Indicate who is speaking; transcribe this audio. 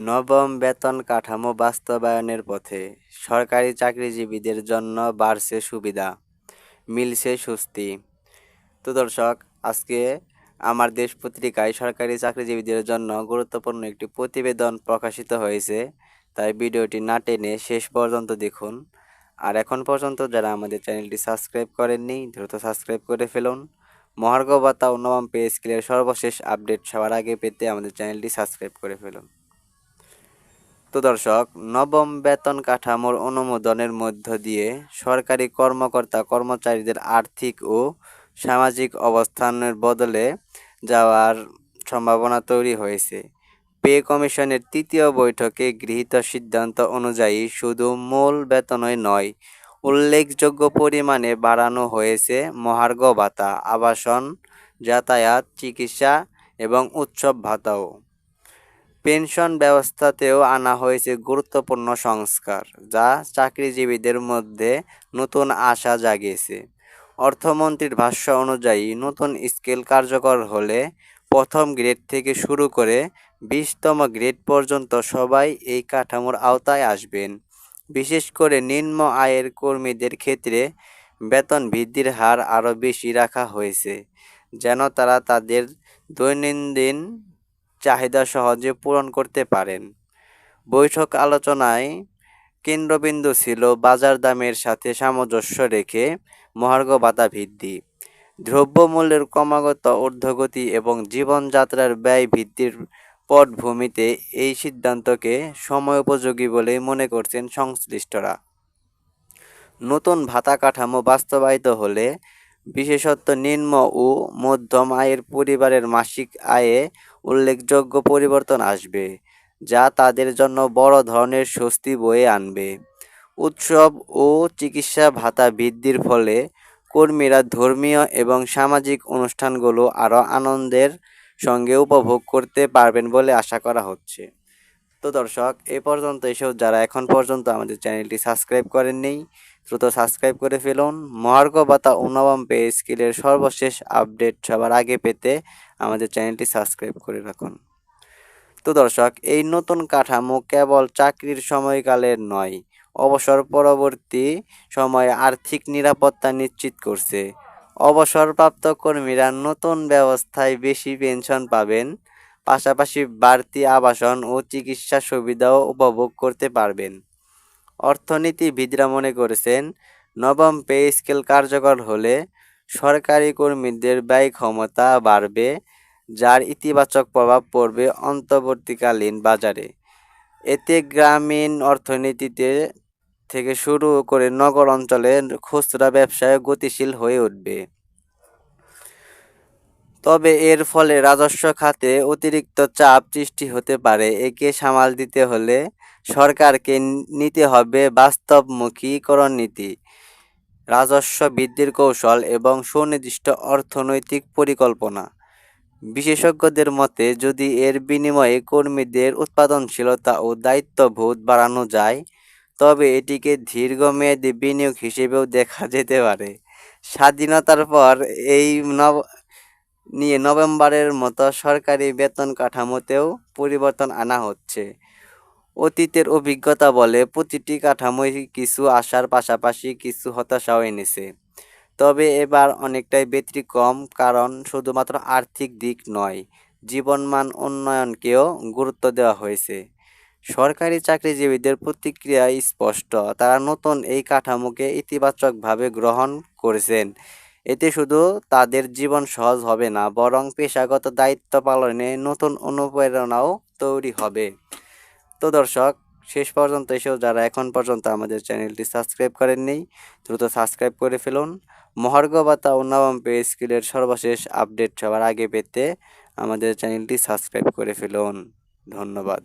Speaker 1: নবম বেতন কাঠামো বাস্তবায়নের পথে সরকারি চাকরিজীবীদের জন্য বাড়ছে সুবিধা, মিলছে স্বস্তি। তো দর্শক, আজকে আমার দেশ পত্রিকায় সরকারি চাকরিজীবীদের জন্য গুরুত্বপূর্ণ একটি প্রতিবেদন প্রকাশিত হয়েছে। তাই ভিডিওটি না টেনে শেষ পর্যন্ত দেখুন। আর এখন পর্যন্ত যারা আমাদের চ্যানেলটি সাবস্ক্রাইব করেননি, দ্রুত সাবস্ক্রাইব করে ফেলুন। মহার্ঘ ভাতা ও নবম পে স্কেলের সর্বশেষ আপডেট সবার আগে পেতে আমাদের চ্যানেলটি সাবস্ক্রাইব করে ফেলুন। তো দর্শক, নবম বেতন কাঠামোর অনুমোদনের মধ্য দিয়ে সরকারি কর্মকর্তা কর্মচারীদের আর্থিক ও সামাজিক অবস্থানের বদলে যাওয়ার সম্ভাবনা তৈরি হয়েছে। পে কমিশনের তৃতীয় বৈঠকে গৃহীত সিদ্ধান্ত অনুযায়ী শুধু মূল বেতনই নয়, উল্লেখযোগ্য পরিমাণে বাড়ানো হয়েছে মহার্ঘ ভাতা, আবাসন, যাতায়াত, চিকিৎসা এবং উৎসব ভাতাও। পেনশন ব্যবস্থাতেও আনা হয়েছে গুরুত্বপূর্ণ সংস্কার, যা চাকরিজীবীদের মধ্যে নতুন আশা জাগিয়েছে। অর্থমন্ত্রীর ভাষ্য অনুযায়ী নতুন স্কেল কার্যকর হলে প্রথম গ্রেড থেকে শুরু করে 20তম গ্রেড পর্যন্ত সবাই এই কাঠামোর আওতায় আসবেন। বিশেষ করে নিম্ন আয়ের কর্মীদের ক্ষেত্রে বেতন বৃদ্ধির হার আরও বেশি রাখা হয়েছে, যেন তারা তাদের দৈনন্দিন চাহিদা সহজে পূরণ করতে পারেন। বৈঠক আলোচনায় কেন্দ্রবিন্দু ছিল বাজার দামের সাথে সামঞ্জস্য রেখে মহার্ঘ ভাতা বৃদ্ধি, দ্রব্যমূল্যের ক্রমাগত ঊর্ধ্বগতি এবং জীবনযাত্রার ব্যয় বৃদ্ধির পটভূমিতে এই সিদ্ধান্তকে সময়োপযোগী বলে মনে করছেন সংশ্লিষ্টরা। নতুন ভাতা কাঠামো বাস্তবায়িত হলে বিশেষত নিম্ন ও মধ্যম আয়ের পরিবারের মাসিক আয়ে উল্লেখযোগ্য পরিবর্তন আসবে, যা তাদের জন্য বড় ধরনের স্বস্তি বয়ে আনবে। উৎসব ও চিকিৎসা ভাতা বৃদ্ধির ফলে কর্মীরা ধর্মীয় এবং সামাজিক অনুষ্ঠানগুলো আরও আনন্দের সঙ্গে উপভোগ করতে পারবেন বলে আশা করা হচ্ছে। তো দর্শক, এ পর্যন্ত এসেও যারা এখন পর্যন্ত আমাদের চ্যানেলটি সাবস্ক্রাইব করেননি, দ্রুত সাবস্ক্রাইব করে ফেলুন। মহার্ঘ ভাতা ও নবম পে স্কেলের সর্বশেষ আপডেট সবার আগে পেতে আমাদের চ্যানেলটি সাবস্ক্রাইব করে রাখুন। তো দর্শক, এই নতুন কাঠামো কেবল চাকরির সময়কালের নয়, অবসর পরবর্তী সময়ে আর্থিক নিরাপত্তা নিশ্চিত করছে। অবসরপ্রাপ্ত কর্মীরা নতুন ব্যবস্থায় বেশি পেনশন পাবেন, পাশাপাশি বাড়তি আবাসন ও চিকিৎসা সুবিধাও উপভোগ করতে পারবেন। অর্থনীতিবিদরা মনে করেছেন, নবম পে স্কেল কার্যকর হলে সরকারি কর্মীদের ব্যয় ক্ষমতা বাড়বে, যার ইতিবাচক প্রভাব পড়বে অন্তর্বর্তীকালীন বাজারে। এতে গ্রামীণ অর্থনীতিতে থেকে শুরু করে নগর অঞ্চলে খুচরা ব্যবসায় গতিশীল হয়ে উঠবে। তবে এর ফলে রাজস্ব খাতে অতিরিক্ত চাপ সৃষ্টি হতে পারে। একে সামাল দিতে হলে সরকারকে নিতে হবে বাস্তবমুখী নীতি, রাজস্ব বৃদ্ধির কৌশল এবং সুনির্দিষ্ট অর্থনৈতিক পরিকল্পনা। বিশেষজ্ঞদের মতে, যদি এর বিনিময়ে কর্মীদের উৎপাদনশীলতা ও দায়িত্ববোধ বাড়ানো যায়, তবে এটিকে দীর্ঘমেয়াদী বিনিয়োগ হিসেবেও দেখা যেতে পারে। স্বাধীনতার পর এই নভেম্বরের মতো সরকারি বেতন কাঠামোতেও পরিবর্তন আনা হচ্ছে। অতীতের অভিজ্ঞতা বলে, প্রতিটি কাঠামোই কিছু আশার পাশাপাশি কিছু হতাশাও এনেছে। তবে এবার অনেকটাই ব্যতিক্রম, কারণ শুধুমাত্র আর্থিক দিক নয়, জীবনমান উন্নয়নকেও গুরুত্ব দেওয়া হয়েছে। সরকারি চাকরিজীবীদের প্রতিক্রিয়া স্পষ্ট, তারা নতুন এই কাঠামোকে ইতিবাচকভাবে গ্রহণ করেছেন। এতে শুধু তাদের জীবন সহজ হবে না, বরং পেশাগত দায়িত্ব পালনে নতুন অনুপ্রেরণাও তৈরি হবে। তো দর্শক, শেষ পর্যন্ত এসেও যারা এখন পর্যন্ত আমাদের চ্যানেলটি সাবস্ক্রাইব করেননি, দ্রুত সাবস্ক্রাইব করে ফেলুন। মহার্ঘ ভাতা ও নবম পে স্কেলের সর্বশেষ আপডেট সবার আগে পেতে আমাদের চ্যানেলটি সাবস্ক্রাইব করে ফেলুন। ধন্যবাদ।